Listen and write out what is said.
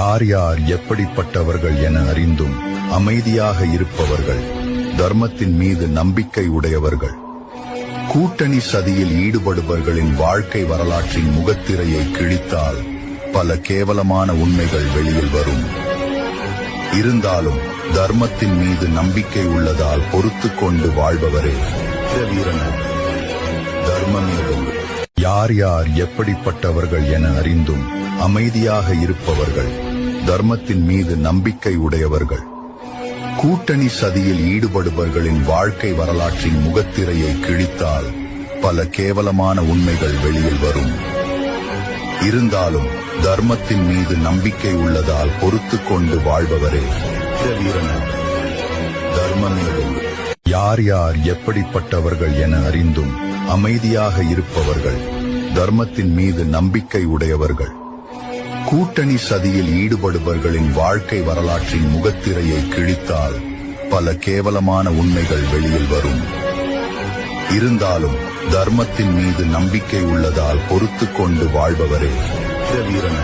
யார் யார் எப்படிப்பட்டவர்கள் என அறிந்தும் அமைதியாக இருப்பவர்கள், தர்மத்தின் மீது நம்பிக்கை உடையவர்கள். கூட்டணி சதியில் ஈடுபடுபவர்களின் வாழ்க்கை வரலாற்றின் முகத்திரையை கிழித்தால் பல கேவலமான உண்மைகள் வெளியில் வரும். இருந்தாலும் தர்மத்தின் மீது நம்பிக்கை உள்ளதால் பொறுத்துக் கொண்டு வாழ்பவரே வீரன். தர்மமேதும் யார் யார் எப்படிப்பட்டவர்கள் என அறிந்தும் அமைதியாக இருப்பவர்கள், தர்மத்தின் மீது நம்பிக்கை உடையவர்கள். கூட்டணி சதியில் ஈடுபடுபவர்களின் வாழ்க்கை வரலாற்றின் முகத்திரையை கிழித்தால் பல கேவலமான உண்மைகள் வெளியில் வரும். இருந்தாலும் தர்மத்தின் மீது நம்பிக்கை உள்ளதால் பொறுத்துக் கொண்டு வாழ்பவரே வீரன். தர்மமேதும் யார் யார் எப்படிப்பட்டவர்கள் என அறிந்தும் அமைதியாக இருப்பவர்கள், தர்மத்தின் மீது நம்பிக்கை உடையவர்கள். கூட்டணி சதியில் ஈடுபடுபவர்களின் வாழ்க்கை வரலாற்றின் முகத்திரையை கிழித்தால் பல கேவலமான உண்மைகள் வெளியில் வரும். இருந்தாலும் தர்மத்தின் மீது நம்பிக்கை உள்ளதால் பொறுத்துக் கொண்டு வாழ்பவரே வீரன்.